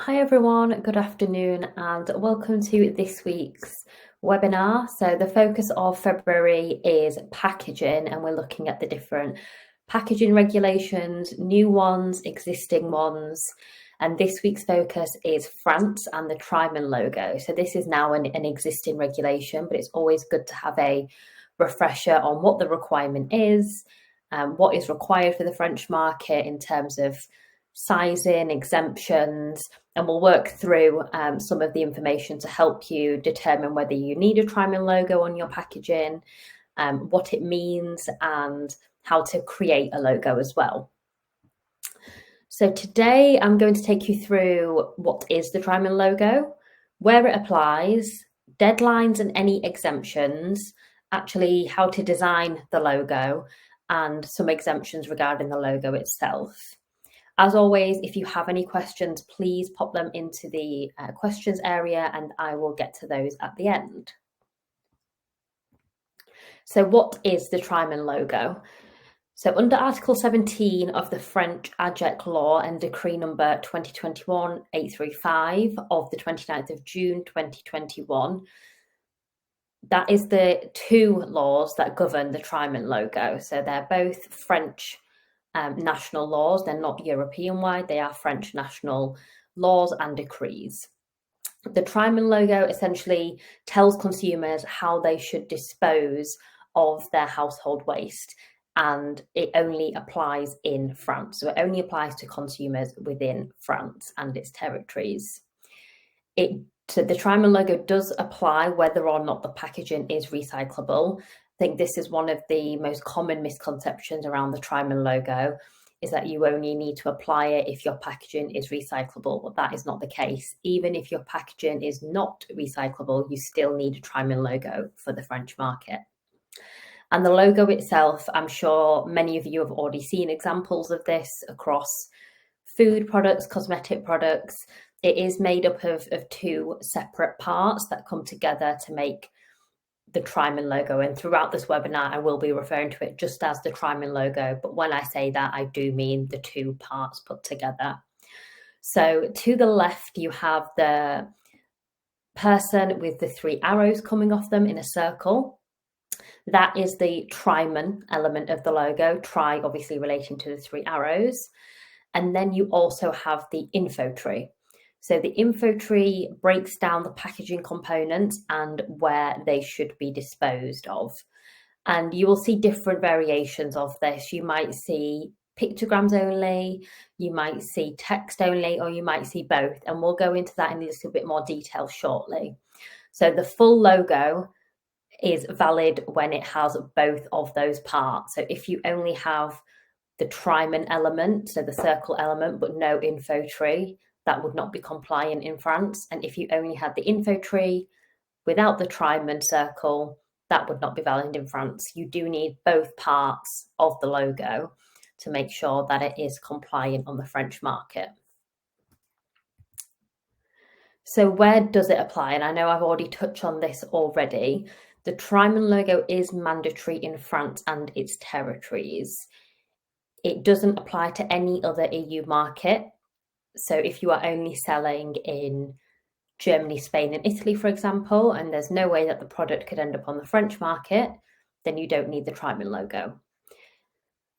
Hi everyone, good afternoon and welcome to this week's webinar. So the focus of February is packaging and we're looking at the different packaging regulations, new ones, existing ones. And this week's focus is France and the Triman logo. So this is now an existing regulation, but it's always good to have a refresher on what the requirement is, what is required for the French market in terms of sizing, exemptions, and we'll work through some of the information to help you determine whether you need a Triman logo on your packaging, what it means, and how to create a logo as well. So today I'm going to take you through what is the Triman logo, where it applies, deadlines and any exemptions, actually how to design the logo, and some exemptions regarding the logo itself. As always, if you have any questions, please pop them into the questions area and I will get to those at the end. So what is the Triman logo? So under Article 17 of the French AGEC law and decree number 2021-835 of the 29th of June 2021, that is the two laws that govern the Triman logo. So they're both French national laws. They're not European-wide, they are French national laws and decrees. The Triman logo essentially tells consumers how they should dispose of their household waste, and it only applies in France. So it only applies to consumers within France and its territories. So the Triman logo does apply whether or not the packaging is recyclable. I think this is one of the most common misconceptions around the Triman logo, is that you only need to apply it if your packaging is recyclable. But that is not the case. Even if your packaging is not recyclable, you still need a Triman logo for the French market. And the logo itself, I'm sure many of you have already seen examples of this across food products, cosmetic products. It is made up of two separate parts that come together to make the Triman logo, and throughout this webinar I will be referring to it just as the Triman logo, but when I say that I do mean the two parts put together. So to the left you have the person with the three arrows coming off them in a circle. That is the Triman element of the logo, tri obviously relating to the three arrows. And then you also have the info tree. So the info tree breaks down the packaging components and where they should be disposed of. And you will see different variations of this. You might see pictograms only, you might see text only, or you might see both. And we'll go into that in a little bit more detail shortly. So the full logo is valid when it has both of those parts. So if you only have the Triman element, so the circle element, but no info tree, that would not be compliant in France. And if you only had the info tree without the Triman circle, that would not be valid in France. You do need both parts of the logo to make sure that it is compliant on the French market. So where does it apply? And I know I've already touched on this already. The Triman logo is mandatory in France and its territories. It doesn't apply to any other EU market. So if you are only selling in Germany, Spain, and Italy, for example, and there's no way that the product could end up on the French market, then you don't need the Triman logo.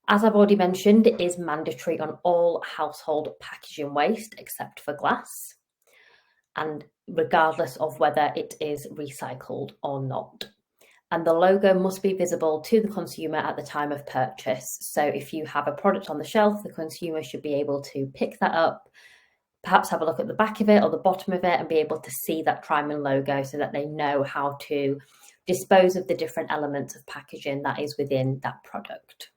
As I've already mentioned, it is mandatory on all household packaging waste except for glass, and regardless of whether it is recycled or not. And the logo must be visible to the consumer at the time of purchase. So if you have a product on the shelf, the consumer should be able to pick that up, perhaps have a look at the back of it or the bottom of it and be able to see that Triman logo so that they know how to dispose of the different elements of packaging that is within that product.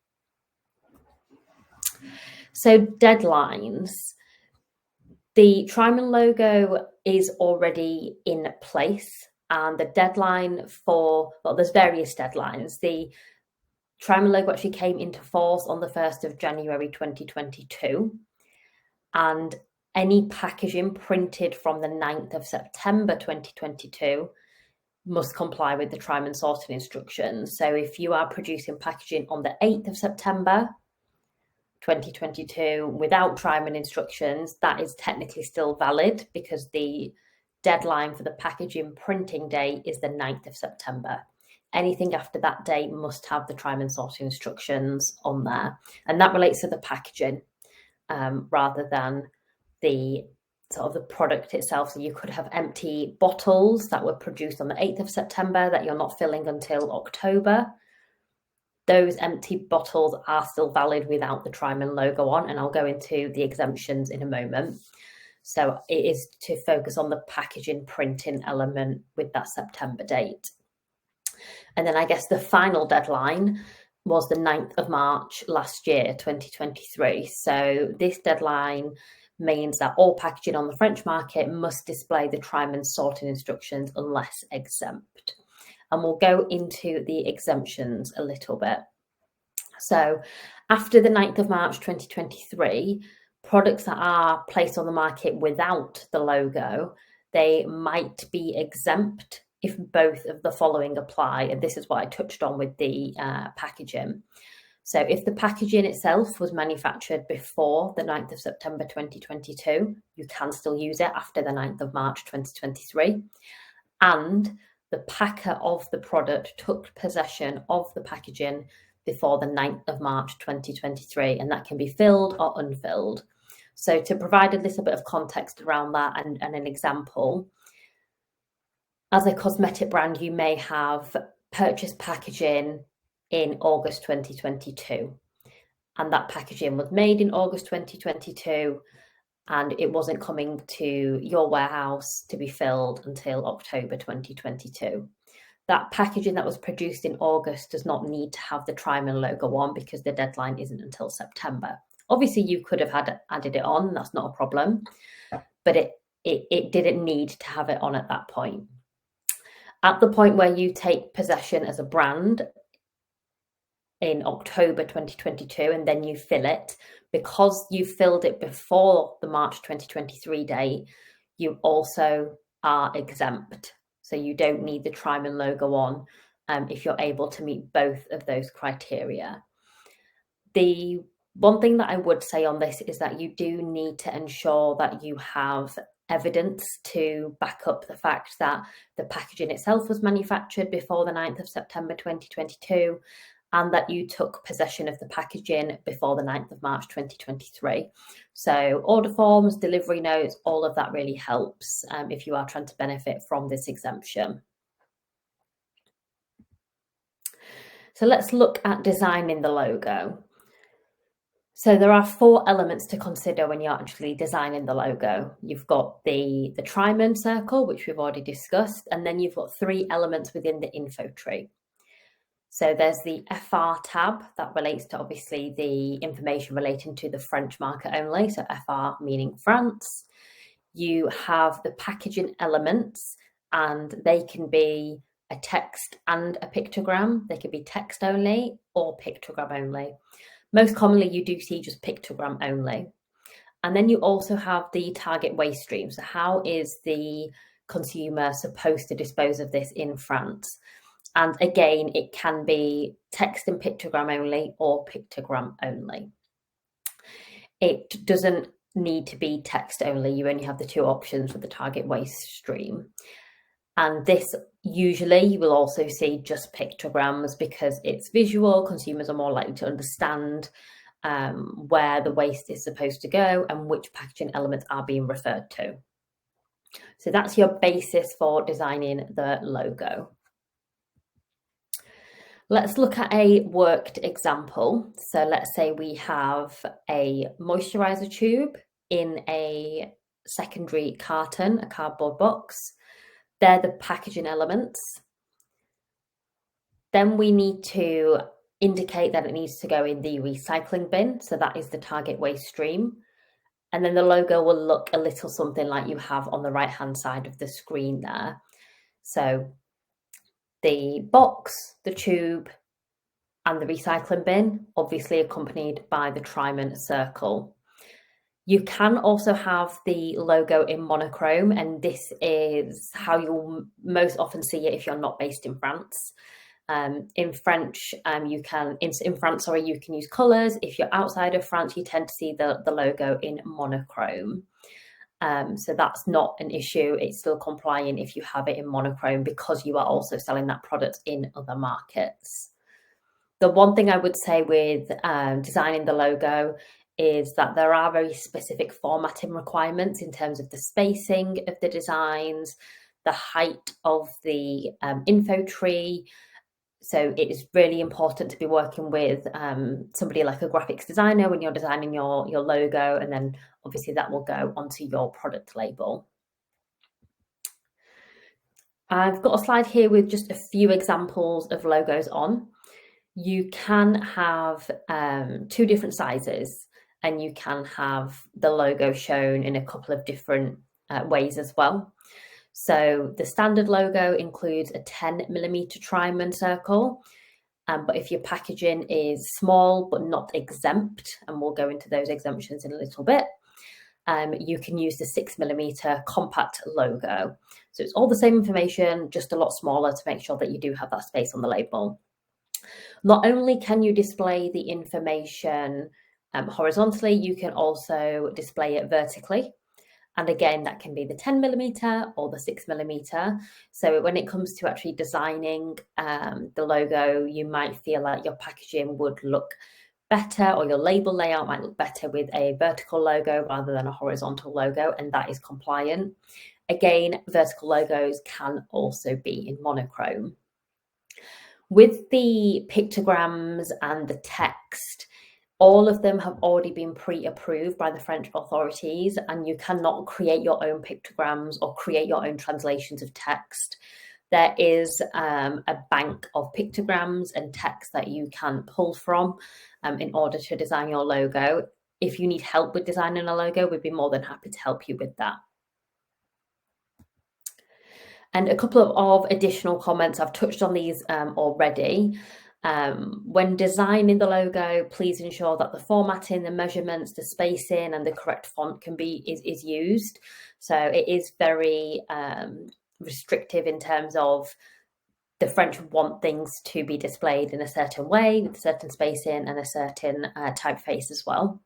So deadlines. The Triman logo is already in place, and the deadline for, well, there's various deadlines. The Triman logo actually came into force on the 1st of January 2022, and any packaging printed from the 9th of September 2022 must comply with the Triman sorting instructions. So if you are producing packaging on the 8th of September 2022 without Triman instructions, that is technically still valid because the deadline for the packaging printing date is the 9th of September. Anything after that date must have the Triman sorting instructions on there. And that relates to the packaging rather than the sort of the product itself. So you could have empty bottles that were produced on the 8th of September that you're not filling until October. Those empty bottles are still valid without the Triman logo on, and I'll go into the exemptions in a moment. So it is to focus on the packaging printing element with that September date. And then I guess the final deadline was the 9th of March last year, 2023. So this deadline means that all packaging on the French market must display the Triman sorting instructions unless exempt. And we'll go into the exemptions a little bit. So after the 9th of March 2023, products that are placed on the market without the logo, they might be exempt if both of the following apply. And this is what I touched on with the packaging. So if the packaging itself was manufactured before the 9th of September 2022, you can still use it after the 9th of March 2023. And the packer of the product took possession of the packaging before the 9th of March 2023, and that can be filled or unfilled. So to provide a little bit of context around that and an example, as a cosmetic brand, you may have purchased packaging in August 2022, and that packaging was made in August 2022, and it wasn't coming to your warehouse to be filled until October 2022. That packaging that was produced in August does not need to have the Triman logo on because the deadline isn't until September. Obviously, you could have added it on, that's not a problem, but it didn't need to have it on at that point. At the point where you take possession as a brand in October 2022 and then you fill it, because you filled it before the March 2023 date, you also are exempt. So you don't need the Triman logo on if you're able to meet both of those criteria. The one thing that I would say on this is that you do need to ensure that you have evidence to back up the fact that the packaging itself was manufactured before the 9th of September 2022 and that you took possession of the packaging before the 9th of March 2023. So order forms, delivery notes, all of that really helps if you are trying to benefit from this exemption. So let's look at designing the logo. So there are 4 elements to consider when you're actually designing the logo. You've got the Triman circle, which we've already discussed, and then you've got 3 elements within the info tree. So there's the FR tab that relates to obviously the information relating to the French market only, so FR meaning France. You have the packaging elements, and they can be a text and a pictogram. They can be text only or pictogram only. Most commonly, you do see just pictogram only. And then you also have the target waste stream. So how is the consumer supposed to dispose of this in France? And again, it can be text and pictogram only or pictogram only. It doesn't need to be text only. You only have the 2 options for the target waste stream. And this usually you will also see just pictograms because it's visual. Consumers are more likely to understand where the waste is supposed to go and which packaging elements are being referred to. So that's your basis for designing the logo. Let's look at a worked example. So let's say we have a moisturizer tube in a secondary carton, a cardboard box. They're the packaging elements. Then we need to indicate that it needs to go in the recycling bin. So that is the target waste stream. And then the logo will look a little something like you have on the right-hand side of the screen there. So the box, the tube, and the recycling bin, obviously accompanied by the Triman circle. You can also have the logo in monochrome, and this is how you'll most often see it if you're not based in France. In French, you can in France, sorry, you can use colours. If you're outside of France, you tend to see the logo in monochrome. So that's not an issue. It's still compliant if you have it in monochrome because you are also selling that product in other markets. The one thing I would say with designing the logo is that there are very specific formatting requirements in terms of the spacing of the designs, the height of the info tree. So it is really important to be working with somebody like a graphics designer when you're designing your logo, and then obviously that will go onto your product label. I've got a slide here with just a few examples of logos on. You can have 2 different sizes, and you can have the logo shown in a couple of different ways as well. So the standard logo includes a 10mm Triman circle, but if your packaging is small but not exempt, and we'll go into those exemptions in a little bit, you can use the 6mm compact logo. So it's all the same information, just a lot smaller to make sure that you do have that space on the label. Not only can you display the information horizontally, you can also display it vertically. And again, that can be the 10mm or the 6mm. So when it comes to actually designing the logo, you might feel like your packaging would look better, or your label layout might look better with a vertical logo rather than a horizontal logo, and that is compliant. Again, vertical logos can also be in monochrome. With the pictograms and the text, all of them have already been pre-approved by the French authorities, and you cannot create your own pictograms or create your own translations of text. There is a bank of pictograms and text that you can pull from in order to design your logo. If you need help with designing a logo, we'd be more than happy to help you with that. And a couple of additional comments, I've touched on these already. When designing the logo, please ensure that the formatting, the measurements, the spacing, and the correct font is used. So it is very restrictive in terms of the French want things to be displayed in a certain way, with a certain spacing and a certain typeface as well.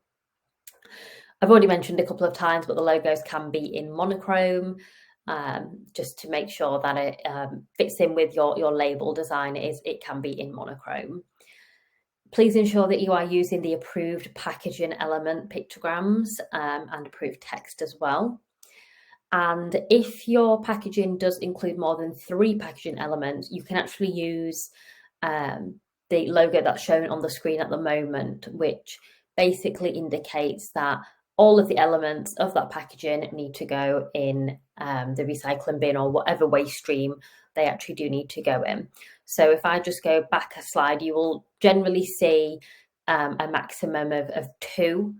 I've already mentioned a couple of times, but the logos can be in monochrome. Just to make sure that it fits in with your label design, it can be in monochrome. Please ensure that you are using the approved packaging element pictograms and approved text as well. And if your packaging does include more than 3 packaging elements, you can actually use the logo that's shown on the screen at the moment, which basically indicates that all of the elements of that packaging need to go in the recycling bin or whatever waste stream they actually do need to go in. So if I just go back a slide, you will generally see a maximum of 2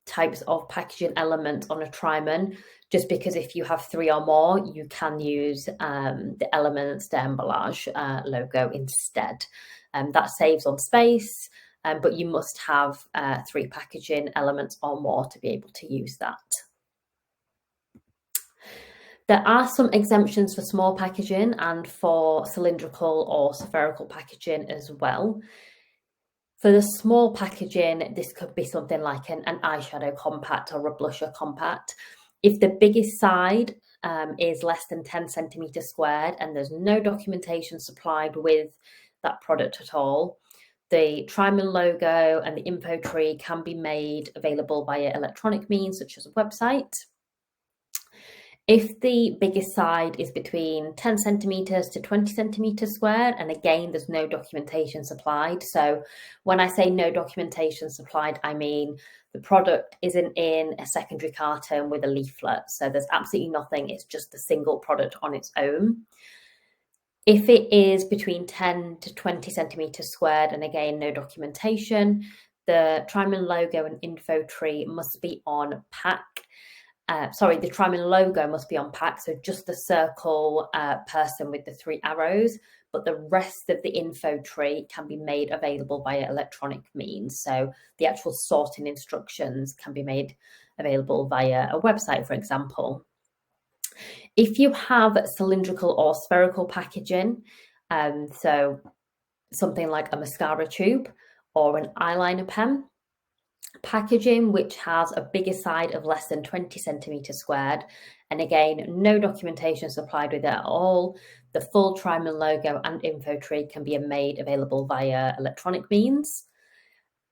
types of packaging elements on a Triman, just because if you have 3 or more, you can use the Elements d'Emballage logo instead. That saves on space. But you must have 3 packaging elements or more to be able to use that. There are some exemptions for small packaging and for cylindrical or spherical packaging as well. For the small packaging, this could be something like an eyeshadow compact or a blusher compact. If the biggest side is less than 10 centimeters squared and there's no documentation supplied with that product at all, the Triman logo and the info tree can be made available via electronic means, such as a website. If the biggest side is between 10 centimeters to 20 centimeters squared, and again, there's no documentation supplied. So when I say no documentation supplied, I mean the product isn't in a secondary carton with a leaflet. So there's absolutely nothing. It's just a single product on its own. If it is between 10 to 20 centimeters squared, and again, no documentation, the Triman logo and info tree must be on pack. The Triman logo must be on pack, so just the circle person with the 3 arrows, but the rest of the info tree can be made available via electronic means. So the actual sorting instructions can be made available via a website, for example. If you have cylindrical or spherical packaging, So something like a mascara tube or an eyeliner pen. Packaging which has a bigger side of less than 20 centimeters squared, and again, no documentation supplied with it at all. The full Triman logo and info tree can be made available via electronic means.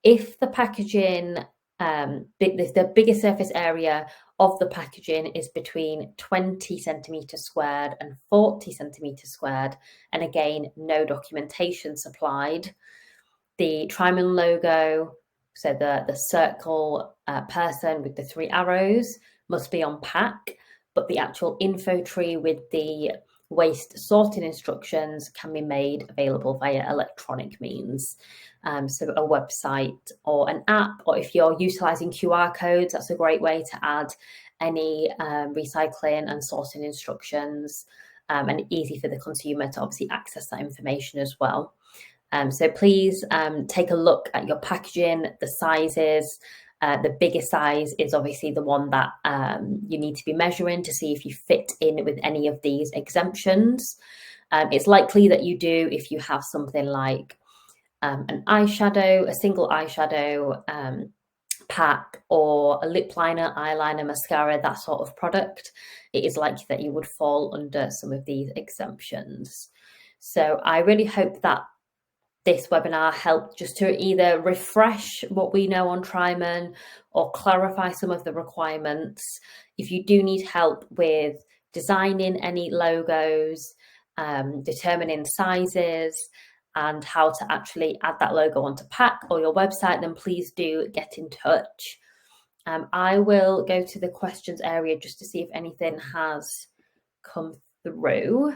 If the packaging, the bigger surface area of the packaging is between 20 centimeters squared and 40 centimeters squared, and again, no documentation supplied, the Triman logo, so the circle person with the 3 arrows, must be on pack, but the actual info tree with the waste sorting instructions can be made available via electronic means. So a website or an app, or if you're utilising QR codes, that's a great way to add any recycling and sorting instructions, and easy for the consumer to obviously access that information as well. So please take a look at your packaging, the sizes. The bigger size is obviously the one that you need to be measuring to see if you fit in with any of these exemptions. It's likely that you do if you have something like an eyeshadow, a single eyeshadow pack, or a lip liner, eyeliner, mascara, that sort of product. It is likely that you would fall under some of these exemptions. So I really hope that this webinar helped just to either refresh what we know on Triman or clarify some of the requirements. If you do need help with designing any logos, determining sizes, and how to actually add that logo onto pack or your website, then please do get in touch. I will go to the questions area just to see if anything has come through.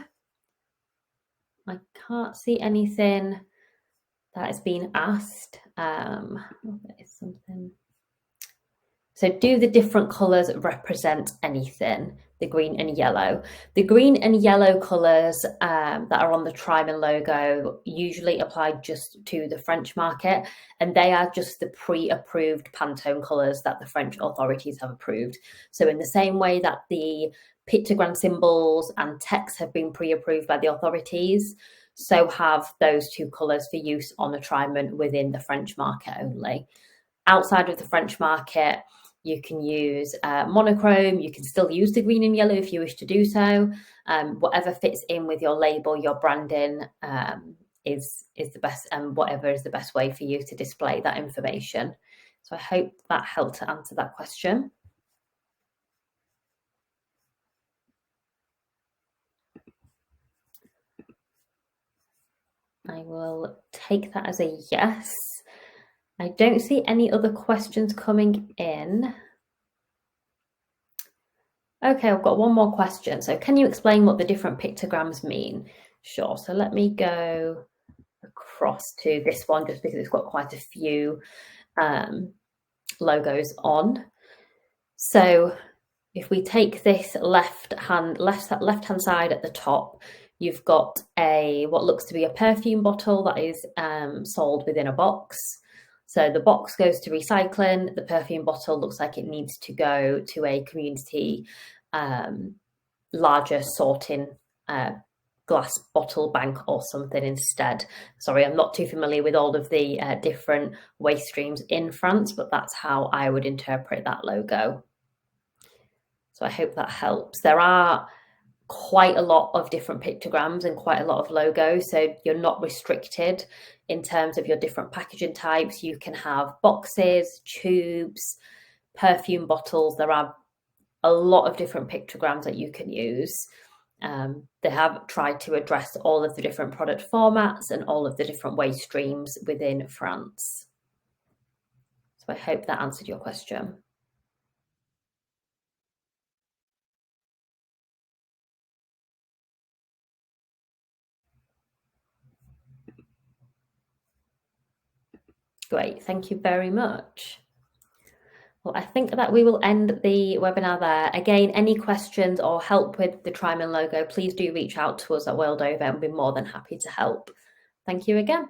I can't see anything that has been asked. There is something. So do the different colours represent anything? The green and yellow. The green and yellow colours that are on the Triman logo usually apply just to the French market, and they are just the pre-approved Pantone colours that the French authorities have approved. So in the same way that the pictogram symbols and text have been pre-approved by the authorities, so have those 2 colours for use on a Triman within the French market only. Outside of the French market, you can use monochrome. You can still use the green and yellow if you wish to do so. Whatever fits in with your label, your branding is the best, and whatever is the best way for you to display that information. So I hope that helped to answer that question. I will take that as a yes. I don't see any other questions coming in. Okay, I've got one more question. So can you explain what the different pictograms mean? Sure. So let me go across to this one just because it's got quite a few logos on. So if we take this left-hand side at the top, you've got what looks to be a perfume bottle that is sold within a box. So the box goes to recycling. The perfume bottle looks like it needs to go to a community larger sorting glass bottle bank or something instead. Sorry, I'm not too familiar with all of the different waste streams in France, but that's how I would interpret that logo. So I hope that helps. There are quite a lot of different pictograms and quite a lot of logos, so you're not restricted in terms of your different packaging types. You can have boxes, tubes, perfume bottles. There are a lot of different pictograms that you can use. They have tried to address all of the different product formats and all of the different waste streams within France. So I hope that answered your question. Great, thank you very much. Well, I think that we will end the webinar there. Again, any questions or help with the Triman logo, please do reach out to us at World Over and we'll be more than happy to help. Thank you again.